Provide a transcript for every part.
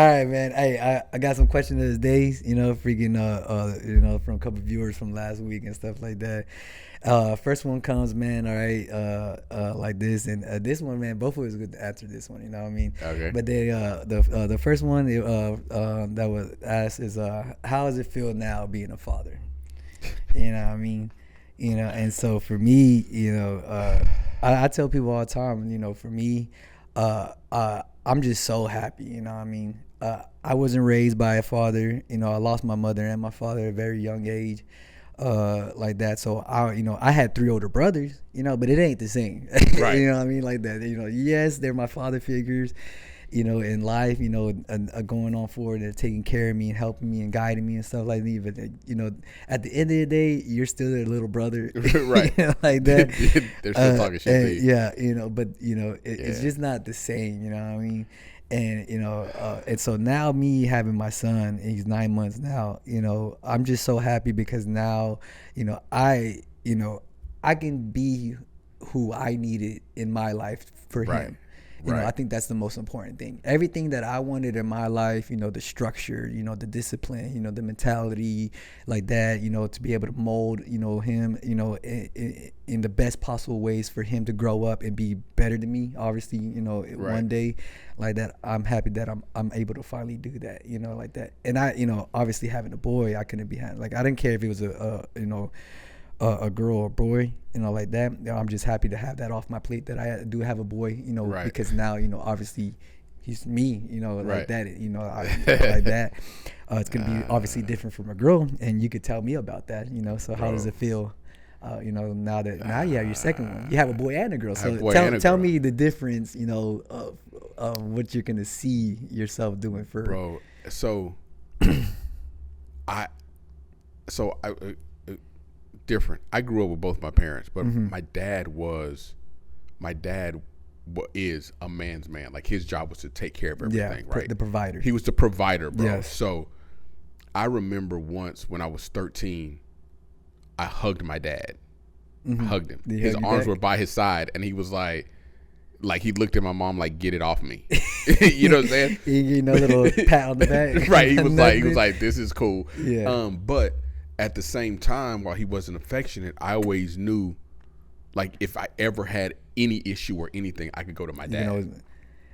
right, man. Hey, I got some questions of the days, from a couple viewers from last week and stuff like that. First one comes, man, all right, like this. And this one, man, both of us good to answer this one, you know what I mean? Okay. But the first one that was asked is, how does it feel now being a father? You know what I mean? And so for me, I tell people all the time, for me, I'm just so happy, you know what I mean? I wasn't raised by a father, I lost my mother and my father at a very young age, like that. So I had 3 older brothers, but it ain't the same. Right. You know what I mean? Like that, yes, they're my father figures, in life, going on forward, they're taking care of me and helping me and guiding me and stuff like that. But, at the end of the day, you're still their little brother. Right. Like that. They're still talking shit to you. Yeah, but, it's just not the same, you know what I mean? And, and so now me having my son, and he's 9 months now, I'm just so happy because now, I can be who I needed in my life for him. I think that's the most important thing. Everything that I wanted in my life, the structure, the discipline, the mentality, like that, to be able to mold, him, in the best possible ways for him to grow up and be better than me, obviously, one day, like that. I'm happy that I'm able to finally do that, like that. And I, obviously having a boy, I couldn't be like, I didn't care if it was a girl or boy, like that. I'm just happy to have that off my plate, that I do have a boy, because now, obviously he's me, like that, like that. It's going to be obviously different from a girl, and you could tell me about that, so how does it feel, now you have your second one, you have a boy and a girl, so tell me the difference, of what you're going to see yourself doing for bro. So I different. I grew up with both my parents, but my dad is a man's man. Like, his job was to take care of everything, right? The provider. He was the provider, bro. Yes. So I remember once when I was 13, I hugged my dad. I hugged him. His arms were by his side, and he was like he looked at my mom like, get it off me. You know what I'm saying? You know, little pat on the back. Right. He was like, this is cool. Yeah. But at the same time, while he wasn't affectionate, I always knew, like, if I ever had any issue or anything, I could go to my dad.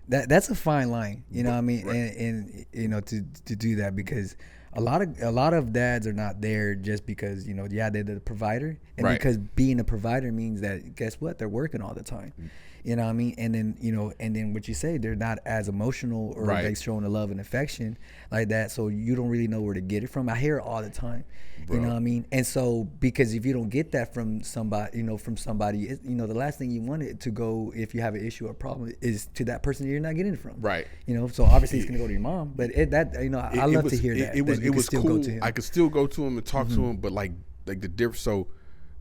That's a fine line, you know what I mean? Right. And to do that, because a lot of dads are not there just because, they're the provider. And because being a provider means that, guess what? They're working all the time. You know what I mean? And then what you say, they're not as emotional, or they showing the love and affection like that. So you don't really know where to get it from. I hear it all the time. Bro. You know what I mean? And so, because if you don't get that from somebody, the last thing you want it to go, if you have an issue or problem, is to that person you're not getting it from. Right. So obviously it's going to go to your mom. But I love to hear that. It was cool. Go to him. I could still go to him and talk to him, but like the difference. So,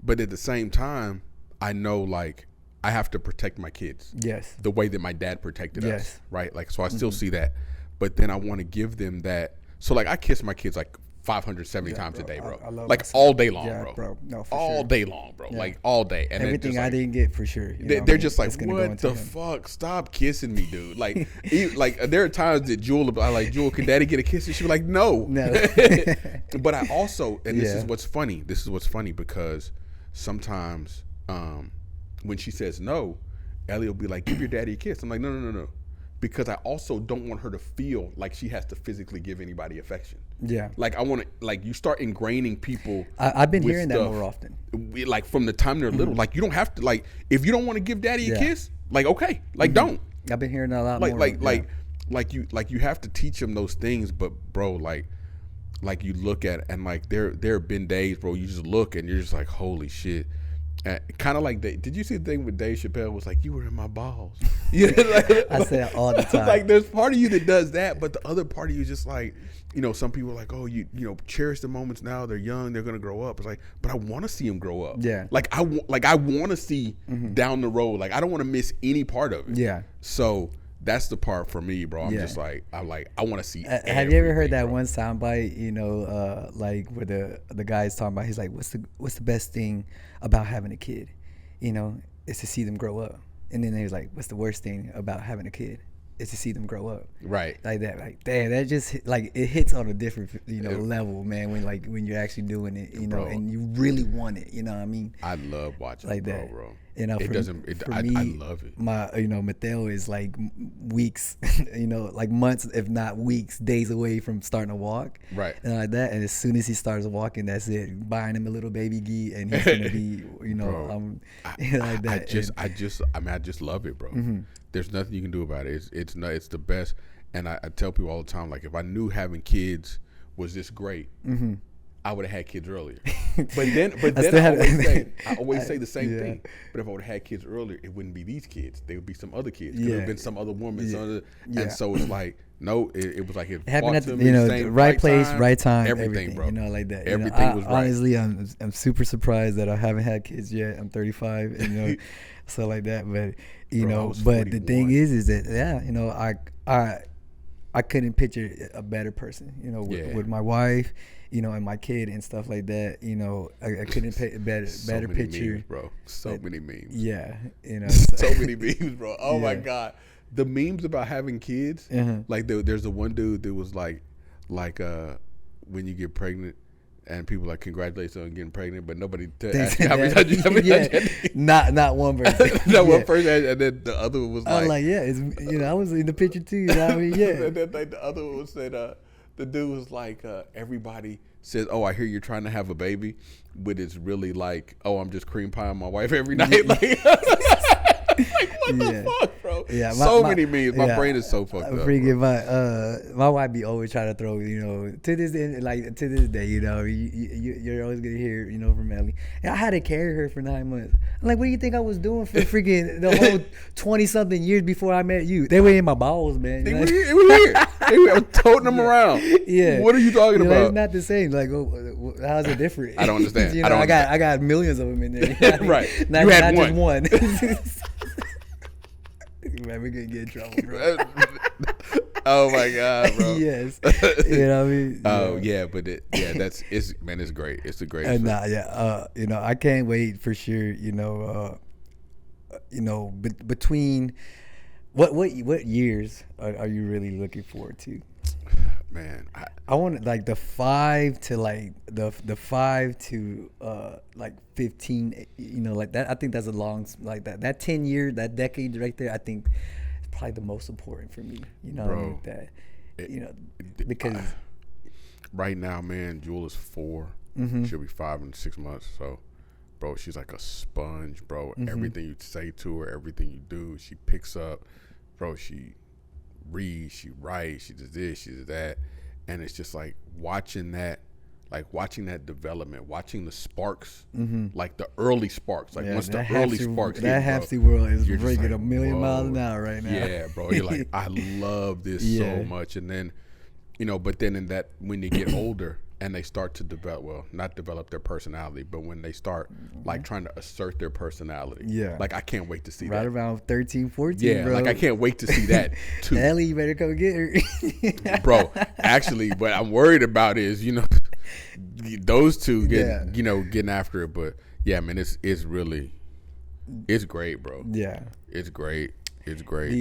but at the same time, I know, like, I have to protect my kids. Yes. The way that my dad protected us. Right. Like, so I still see that, but then I want to give them that. So, like, I kiss my kids like 570 times a day, bro. I love like all day long, bro. No, for all sure. day long, bro. Yeah. Like all day. And everything I didn't get, for sure. They're just like, what the fuck? Stop kissing me, dude. Like, like, there are times that Jewel, I'm like, Jewel, can Daddy get a kiss? And she was like, no. But I also, and this is what's funny. This is what's funny, because sometimes when she says no, Ellie will be like, give your daddy a kiss. I'm like, no. Because I also don't want her to feel like she has to physically give anybody affection. Yeah. Like, I want to, like, you start ingraining people. I've been hearing that more often. Like, from the time they're little. Like, you don't have to, like, if you don't want to give daddy a kiss, like, okay. Like, don't. I've been hearing that a lot more. Like you have to teach them those things. But, bro, like you look at it, and, like, there have been days, bro, you just look and you're just like, holy shit. Kind of like, did you see the thing with Dave Chappelle was like, you were in my balls? Yeah, like, I say it all the time. Like, there's part of you that does that, but the other part of you is just like, some people are like, oh, you cherish the moments now. They're young. They're gonna grow up. It's like, but I want to see them grow up. Yeah. Like, I want to see down the road. Like, I don't want to miss any part of it. Yeah. So that's the part for me, bro. I'm just like, I want to see. Have you ever heard that one soundbite? Like, where the guy's talking about, he's like, what's the best thing about having a kid? Is to see them grow up. And then he was like, what's the worst thing about having a kid? is to see them grow up. Right. Like that. Like, damn, that just like it hits on a different, level, man. When you're actually doing it, and you really want it. You know what I mean? I love watching like that, that, bro. For me, I love it. My, Mateo is like weeks, like months, if not weeks, days away from starting to walk. Right. And like that. And as soon as he starts walking, that's it. Buying him a little baby gi, and he's gonna be, bro, like that. I just love it, bro. Mm-hmm. There's nothing you can do about it. It's the best. And I tell people all the time, like, if I knew having kids was this great, mm-hmm. I would have had kids earlier. But then I always say the same thing. But if I would have had kids earlier, it wouldn't be these kids. They would be some other kids. It would have been some other woman. And so it's like, no, it was like it happened at the right place, right time, everything, bro. Like that. Everything was right. Honestly, I'm super surprised that I haven't had kids yet. I'm 35, and so like that. But but the thing is that I couldn't picture a better person, with my wife, and my kid and stuff like that. I couldn't pay better picture, memes, bro. So many memes. Yeah, so many memes, bro. Oh my God, the memes about having kids. Like there's the one dude that was like when you get pregnant. And people like congratulations on getting pregnant, but nobody asked you how many times you Not one person. Not one person, and then the other one was like, I was like, it's I was in the picture too. You know what I mean? Yeah. And then like the other one said, the dude was like, everybody says, oh, I hear you're trying to have a baby, but it's really like, oh, I'm just cream pieing my wife every night. Like, what the fuck, bro? Yeah, so many memes. My brain is so fucked up. Freaking my wife be always trying to throw, to this day, you're always gonna hear, from Ellie. And I had to carry her for 9 months. I'm like, what do you think I was doing for freaking the whole 20-something years before I met you? They were in my balls, man. They were here. They were toting them around. Yeah. What are you talking about? It's not the same. Like, how's it different? I don't understand. I got millions of them in there. Right. Not, you had not one. Just one. Man, we're gonna get in trouble, bro. Oh my God, bro. Yes. You know what I mean? Oh yeah, but it's great. It's a great show. I can't wait for sure, between what years are you really looking forward to? Man, I want like the 5 to like the 5 to like 15, like that. I think that's a long, like that 10 year, that decade right there. I think it's probably the most important for me. Bro, because right now, man, Jules is 4. Mm-hmm. She'll be 5 in 6 months. So, bro, she's like a sponge, bro. Mm-hmm. Everything you say to her, everything you do, she picks up. Bro, she reads, she writes, she does this, she does that, and it's just like watching that development, watching the sparks, like the early sparks, like once the early sparks hit, that Hapsy world is breaking like, 1,000,000 miles an hour right now. Yeah, bro, you're like, I love this so much. And then but then in that, when they get older and they start to not develop their personality, but when they start like trying to assert their personality, like I can't wait to see that. Right around 13, 14, bro. Like I can't wait to see that too. Ellie, you better come get her. Bro, actually, what I'm worried about is, those two getting after it. But yeah, man, it's great, bro. Yeah. It's great. It's great.